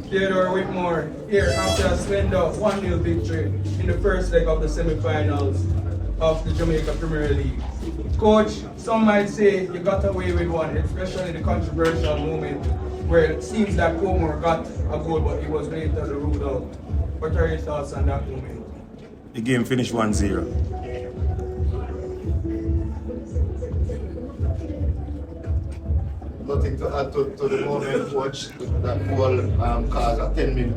Theodore Whitmore here after a slender 1-0 victory in the first leg of the semi-finals of the Jamaica Premier League. Coach, some might say you got away with one, especially the controversial moment where it seems that Portmore got a goal but he was later ruled out. What are your thoughts on that moment? The game finished 1-0. Nothing to add to the moment, coach. That goal caused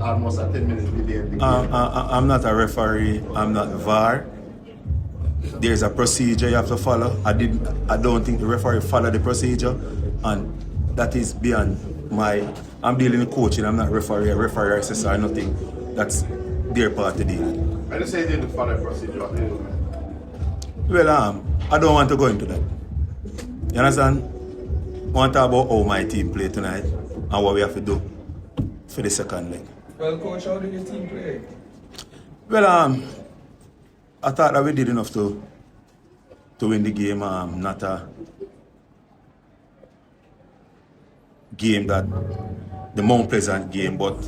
almost a 10-minute delay in the game. I'm not a referee. I'm not VAR. There's a procedure you have to follow. I don't think the referee followed the procedure, and that is beyond my. I'm dealing with coaching. I'm not referee, assessor, or nothing. That's their part to deal with. When you say you didn't follow the procedure, what do you mean? Well, I don't want to go into that. You understand? I want to talk about how my team play tonight and what we have to do for the second leg. Well, coach, how did your team play? Well, I thought that we did enough to win the game. Not a game that the Mount Pleasant game, but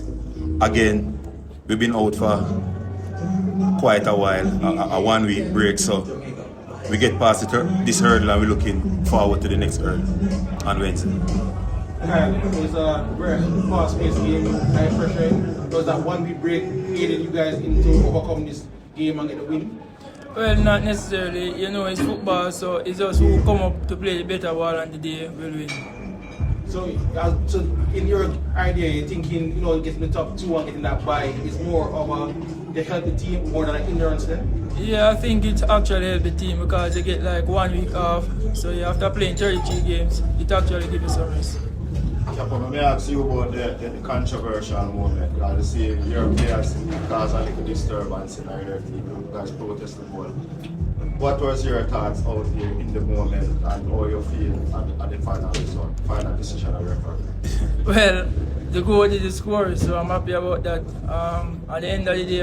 again, we've been out for quite a while, a 1-week break, so we get past this hurdle and we're looking forward to the next hurdle on Wednesday. It was a very fast-paced game, high pressure. It was that 1-week break aided you guys into overcome this game and get the win? Well, not necessarily. You know, it's football, so it's just who come up to play the better ball on the day will win. So in your idea, you're thinking, getting the top 2 and getting that bye is more of to help the team more than an endurance then? Yeah, I think it actually helps the team because you get like 1 week off. So you after playing 33 games, it actually gives you some rest. Tappa, let me ask you about the controversial moment. You see your players cause a little disturbance in their team. You guys protest the ball. What was your thoughts out here in the moment and how you feel at the final result, final decision of referee? Well, the goal is the score, so I'm happy about that. At the end of the day,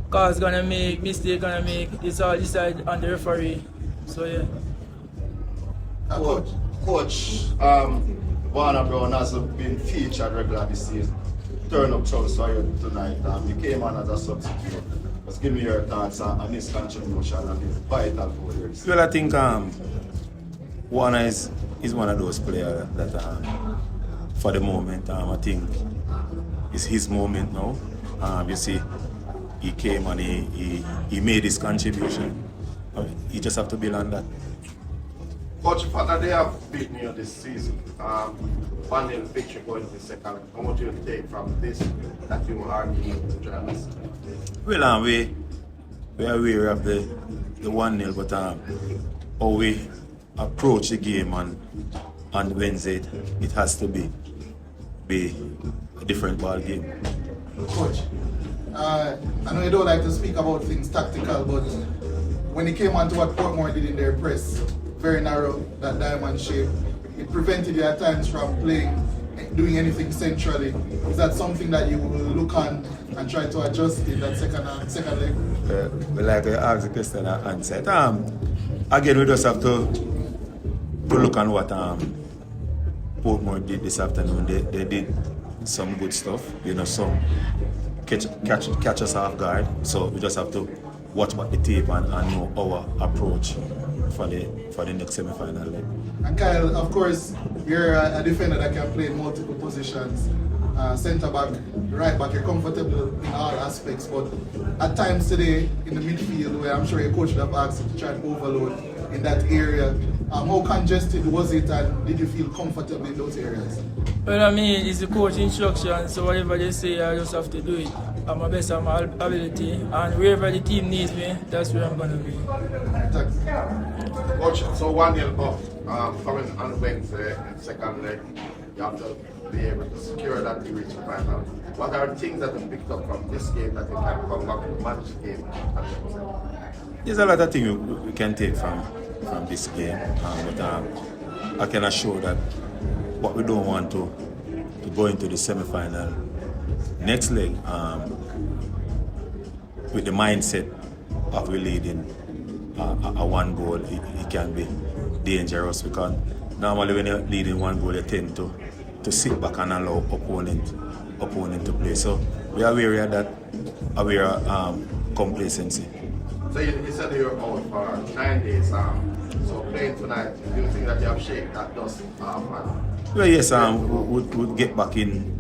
cause gonna make, mistake gonna make, it's all decided on the referee. So yeah. Coach, Warner Brown has been featured regularly this season. Turn up Charles Sawyer tonight. You came on as a substitute. Just give me your thoughts on his contribution and his vital goal. Well, I think Warner is one of those players that for the moment, I think it's his moment now. You see, he came and he made his contribution. You just have to build on that. Coach, Father, they have beaten you this season. 1-0 victory going to the second. How much do you take from this that you are being to join us? Well, we are aware of the 1-0, but how we approach the game on Wednesday, it has to be a different ball game. Coach, I know you don't like to speak about things tactical, but when it came on to what Portmore did in their press, very narrow, that diamond shape, it prevented you at times from doing anything centrally. Is that something that you will look on and try to adjust in that second leg? Well, like I asked the question and answered. Again, we just have to look on what Portmore did this afternoon. They did some good stuff, some catch us off guard. So we just have to watch back the tape and know our approach for the next semi-final leg. And Kyle, of course, you're a defender that can play in multiple positions. Centre back, right back, you're comfortable in all aspects, but at times today in the midfield, where I'm sure your coach would have asked you to try and overload in that area, how congested was it and did you feel comfortable in those areas? Well, I mean, it's the coach instruction, so whatever they say, I just have to do it. I'm my best of my ability, and wherever the team needs me, that's where I'm going to be. Thanks. Coach, so 1-0 up, coming on Wednesday in second leg, you have to be able to secure that to reach the final. What are the things that you picked up from this game that you can come back and manage the game? There's a lot of things we can take from this game, but I can assure that what we don't want to go into the semi-final next leg with the mindset of we leading a 1 goal, it can be dangerous because normally when you're leading 1 goal, you tend to sit back and allow opponent opponent to play. So we are wary of that, aware of complacency. So you said you're out for 9 days. So playing tonight, do you think that you have shake that dust off? Well, yes, we'll get back in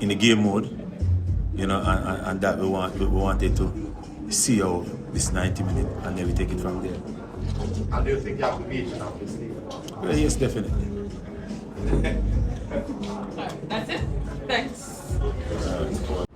the game mode, you know, and that we wanted to see out this 90 minutes, and then we take it from there. And do you think you have to beat enough this league? Well, yes, definitely. That's it. Thanks.